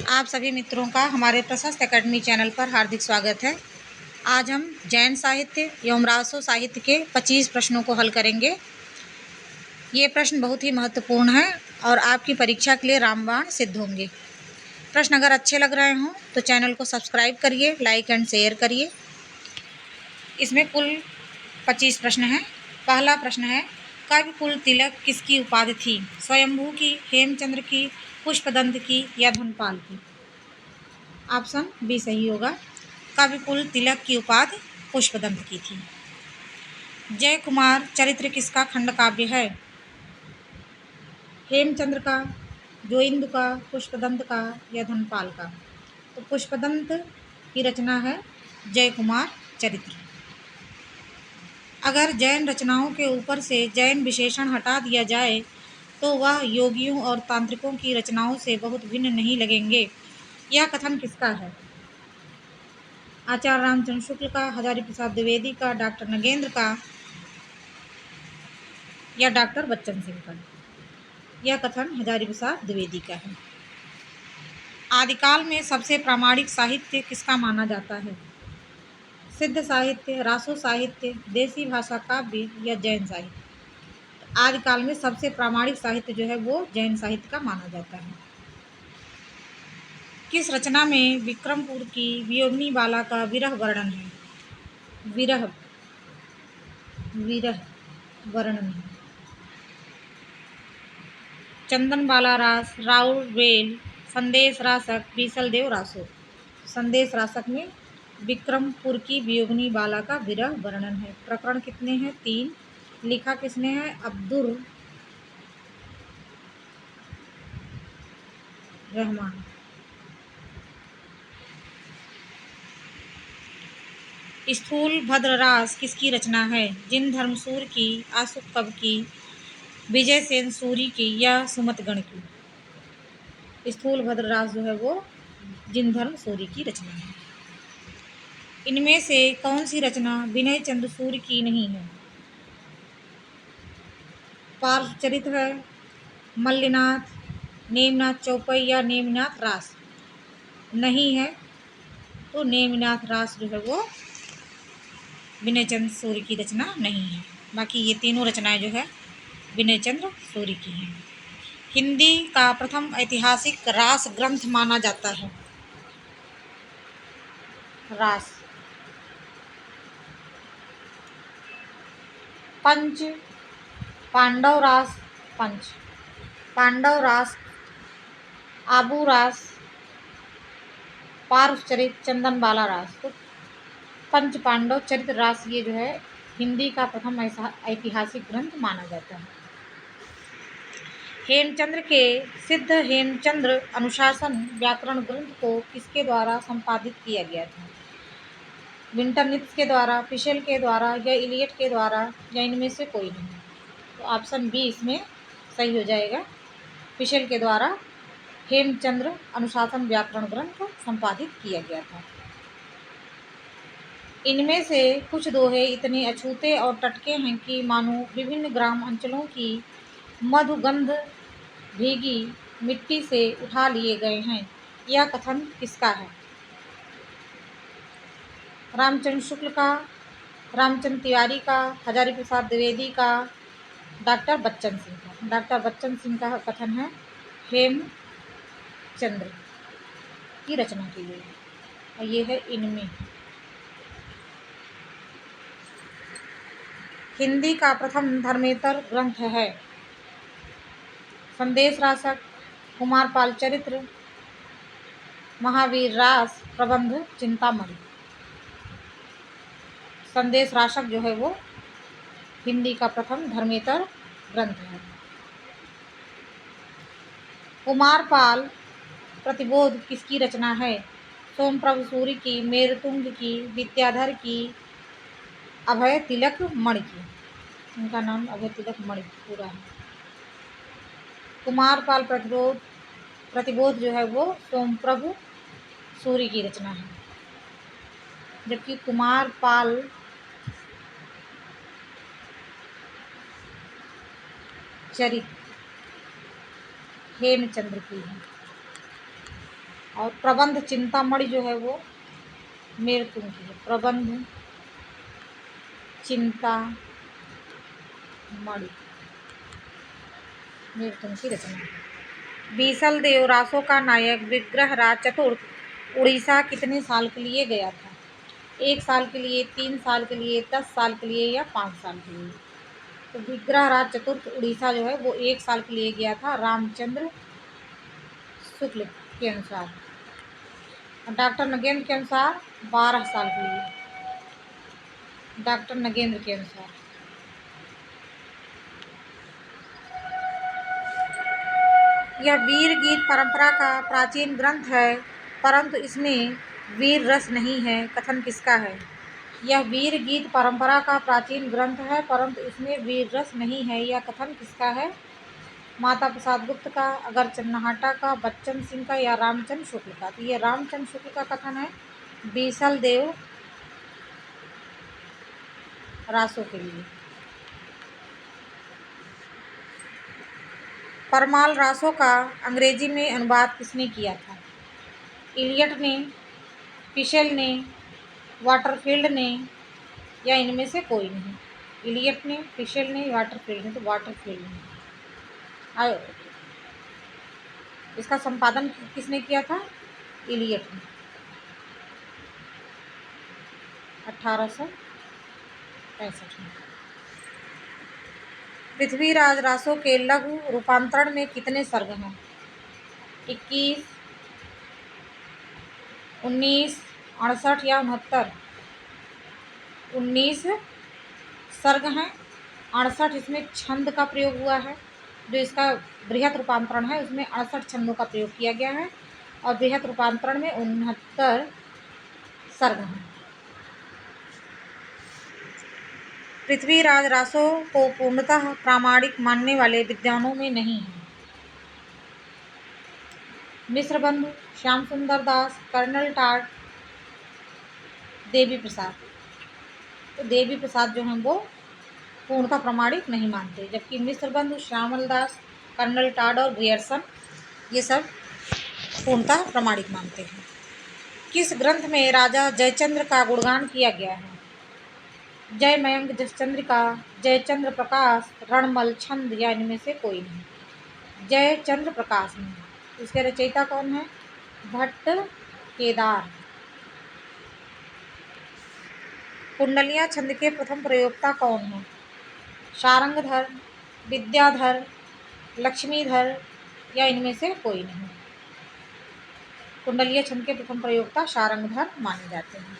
आप सभी मित्रों का हमारे प्रशस्त एकेडमी चैनल पर हार्दिक स्वागत है। आज हम जैन साहित्य एवं रासो साहित्य के 25 प्रश्नों को हल करेंगे। ये प्रश्न बहुत ही महत्वपूर्ण है और आपकी परीक्षा के लिए रामबाण सिद्ध होंगे। प्रश्न अगर अच्छे लग रहे हों तो चैनल को सब्सक्राइब करिए, लाइक एंड शेयर करिए। इसमें कुल 25 प्रश्न हैं। पहला प्रश्न है, कविकुल तिलक किसकी उपाधि थी? स्वयंभू की, हेमचंद्र की, पुष्पदंत की या धनपाल की? ऑप्शन बी सही होगा। कविकुल तिलक की उपाधि पुष्पदंत की थी। जय कुमार चरित्र किसका खंड काव्य है? हेमचंद्र का, जोइंदु का, पुष्पदंत का या धनपाल का? तो पुष्पदंत की रचना है जय कुमार चरित्र। अगर जैन रचनाओं के ऊपर से जैन विशेषण हटा दिया जाए तो वह योगियों और तांत्रिकों की रचनाओं से बहुत भिन्न नहीं लगेंगे। यह कथन किसका है? आचार्य रामचंद्र शुक्ल का, हजारी प्रसाद द्विवेदी का, डॉक्टर नगेंद्र का या डॉक्टर बच्चन सिंह का? यह कथन हजारी प्रसाद द्विवेदी का है। आदिकाल में सबसे प्रामाणिक साहित्य किसका माना जाता है? सिद्ध साहित्य, रासो साहित्य, देसी भाषा काव्य या जैन साहित्य? आदिकाल में सबसे प्रामाणिक साहित्य जो है वो जैन साहित्य का माना जाता है। किस रचना में विक्रमपुर की वियोगिनी बाला का विरह वर्णन है? विरह विरह वर्णन है। चंदन बाला रास, राउर वेल, संदेश रासक, बीसल देव रासो? संदेश रासक में विक्रमपुर की वियोगिनी बाला का विरह वर्णन है। प्रकरण कितने हैं? 3। लिखा किसने है? अब्दुर रहमान। स्थूल भद्ररास किसकी रचना है? जिन धर्मसूर की, आशुक कवि की, विजय सेन सूरी की या सुमतगण की? स्थूल भद्ररास जो है वो जिन धर्म सूरी की रचना है। इनमें से कौन सी रचना विनय चंद्र सूर्य की नहीं है? पार्श्वचरित है, मल्लिनाथ, नेमिनाथ चौपाई या नेमिनाथ रास? नहीं है तो नेमिनाथ रास जो है वो विनय चंद्र सूर्य की रचना नहीं है। बाकी ये तीनों रचनाएं जो है विनय चंद्र सूर्य की हैं। हिंदी का प्रथम ऐतिहासिक रास ग्रंथ माना जाता है? रास पंच, पांडव रास, पंच, पांडव रास, आबू रास, पार्वचरित, चंदन बाला रास? तो पंच पांडव चरित्र रास ये जो है हिंदी का प्रथम ऐतिहासिक ग्रंथ माना जाता है। हेमचंद्र के सिद्ध हेमचंद्र अनुशासन व्याकरण ग्रंथ को किसके द्वारा संपादित किया गया था? विंटरनित्ज के द्वारा, फिशेल के द्वारा या इलियट के द्वारा या इनमें से कोई नहीं? तो ऑप्शन बी इसमें सही हो जाएगा। फिशेल के द्वारा हेमचंद्र अनुशासन व्याकरण ग्रंथ संपादित किया गया था। इनमें से कुछ दोहे इतने अछूते और टटके हैं कि मानो विभिन्न ग्राम अंचलों की मधुगंध भीगी मिट्टी से उठा लिए गए हैं। यह कथन किसका है? रामचंद्र शुक्ल का, रामचंद्र तिवारी का, हजारी प्रसाद द्विवेदी का, डॉक्टर बच्चन सिंह का? डॉक्टर बच्चन सिंह का कथन है हेमचंद्र की रचना की गई और ये है इनमें। हिंदी का प्रथम धर्मेतर ग्रंथ है? संदेश रासक, कुमारपाल चरित्र, महावीर रास, प्रबंध चिंतामणि? संदेश रासक जो है वो हिंदी का प्रथम धर्मेतर ग्रंथ है। कुमारपाल प्रतिबोध किसकी रचना है? सोमप्रभु सूरि की, मेरुतुंग की, विद्याधर की, अभय तिलक मणि की? उनका नाम अभय तिलक मणि पूरा है। कुमारपाल प्रतिबोध जो है वो सोमप्रभु सूरि की रचना है, जबकि कुमारपाल चरित हेमचंद्र की है। और प्रबंध चिंतामणि जो है वो मेरतुंग की है। प्रबंध चिंतामणि मेरतुंग की रचना है। बीसल देव रासो का नायक विग्रहराज चतुर्थ उड़ीसा कितने साल के लिए गया था? 1 साल के लिए, 3 साल के लिए, 10 साल के लिए या 5 साल के लिए? तो विग्रहराज चतुर्थ उड़ीसा जो है वो 1 साल के लिए गया था रामचंद्र शुक्ल के अनुसार। डॉक्टर नगेंद्र के अनुसार 12 साल के लिए। डॉक्टर नगेंद्र के अनुसार। यह वीर गीत परंपरा का प्राचीन ग्रंथ है, परंतु इसमें वीर रस नहीं है। कथन किसका है? यह वीर गीत परंपरा का प्राचीन ग्रंथ है, परंतु इसमें वीर रस नहीं है। यह कथन किसका है? माता प्रसाद गुप्त का, अगरचंद नहाटा का, बच्चन सिंह का या रामचंद्र शुक्ल का? तो ये रामचंद्र शुक्ल का कथन है बीसल देव रासो के लिए। परमाल रासो का अंग्रेजी में अनुवाद किसने किया था? इलियट ने, पिशेल ने, वाटरफील्ड ने या इनमें से कोई नहीं? इलियट ने, पिशेल ने, वाटरफील्ड ने? तो वाटरफील्ड ने। इसका संपादन किसने किया था? इलियट ने 1865 में। पृथ्वीराज रासो के लघु रूपांतरण में कितने सर्ग हैं? 21, 19, 68 या 69? 19 सर्ग हैं। 68 इसमें छंद का प्रयोग हुआ है। जो इसका बृहत रूपांतरण है उसमें 68 छंदों का प्रयोग किया गया है और बृहत रूपांतरण में 69 सर्ग हैं। पृथ्वीराज रासो को पूर्णतः प्रामाणिक मानने वाले विद्वानों में नहीं है। मिश्रबंधु, श्याम सुंदर दास, कर्नल टाड, देवी प्रसाद। तो देवी प्रसाद जो हैं वो पूर्णतः प्रामाणिक नहीं मानते, जबकि मिश्रबंधु, श्यामल दास, कर्नल टाड और ग्रियर्सन ये सब पूर्णतः प्रामाणिक मानते हैं। किस ग्रंथ में राजा जयचंद्र का गुणगान किया गया है? जय मयंक, जसचंद्रिका, जयचंद्र प्रकाश, रणमल, छंद या इनमें से कोई नहीं? जयचंद्र प्रकाश में। इसके रचयिता कौन है? भट्ट केदार। कुंडलियाँ छंद के प्रथम प्रयोक्ता कौन है? शारंगधर, विद्याधर, लक्ष्मीधर या इनमें से कोई नहीं? कुंडलिया छंद के प्रथम प्रयोक्ता शारंगधर माने जाते हैं।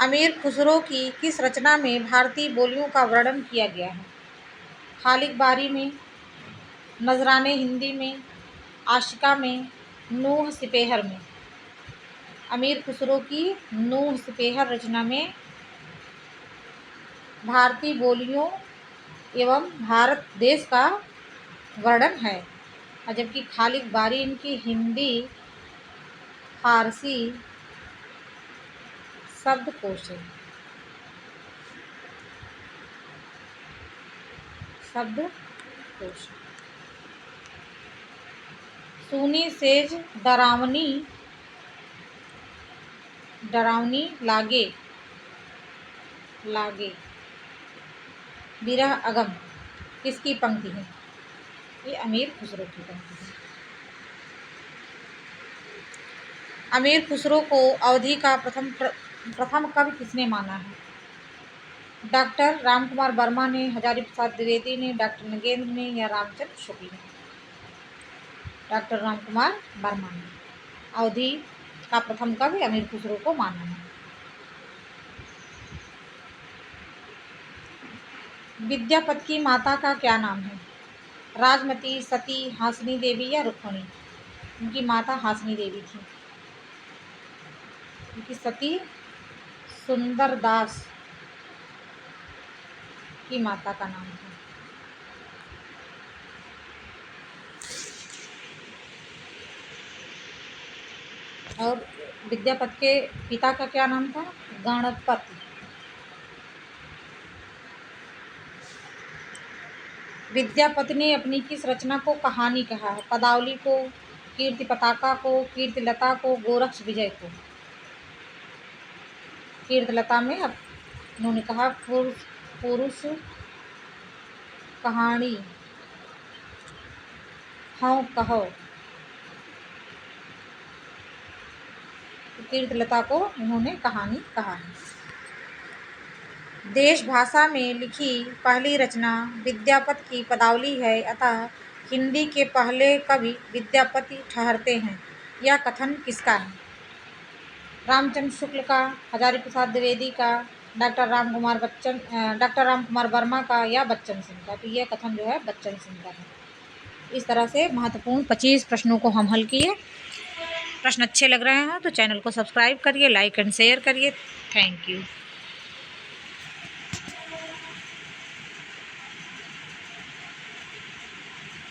अमीर खुसरो की किस रचना में भारतीय बोलियों का वर्णन किया गया है? खालिक बारी में, नजराने हिंदी में, आशिका में, नूह सिपेहर में? अमीर खुसरो की नूह सिपेहर रचना में भारतीय बोलियों एवं भारत देश का वर्णन है, और जबकि खालिक बारी इनकी हिंदी फारसी शब्दकोश है। शब्दकोश। सूनी सेज डरावनी लागे बिरह अगम किसकी पंक्ति है? ये अमीर खुसरो की पंक्ति है। अमीर खुसरो को अवधी का प्रथम कवि किसने माना है? डॉक्टर रामकुमार वर्मा ने, हजारी प्रसाद द्विवेदी ने, डॉक्टर नगेंद्र ने या रामचंद्र शुक्ल ने? डॉक्टर रामकुमार वर्मा ने अवधी का प्रथम कवि अमीर खुसरो को माना है। विद्यापति की माता का क्या नाम है? राजमती, सती, हासनी देवी या रुक्मणी? उनकी माता हासनी देवी थी। उनकी सती सुंदर दास की माता का नाम था। और विद्यापति के पिता का क्या नाम था? गणपति। विद्यापति ने अपनी किस रचना को कहानी कहा है? पदावली को, कीर्ति पताका को, कीर्तिलता को, गोरक्ष विजय को। कीर्तिलता में अब उन्होंने कहा पुरुष कहानी हाँ कहो, कीर्तिलता को उन्होंने कहानी कहा है। देश भाषा में लिखी पहली रचना विद्यापति की पदावली है, अतः हिंदी के पहले कवि विद्यापति ठहरते हैं। यह कथन किसका है? रामचंद्र शुक्ल का, हजारी प्रसाद द्विवेदी का, डॉक्टर राम कुमार वर्मा का या बच्चन सिंह का? तो यह कथन जो है बच्चन सिंह का है। इस तरह से महत्वपूर्ण 25 प्रश्नों को हम हल किए। प्रश्न अच्छे लग रहे हैं तो चैनल को सब्सक्राइब करिए, लाइक एंड शेयर करिए। Thank you.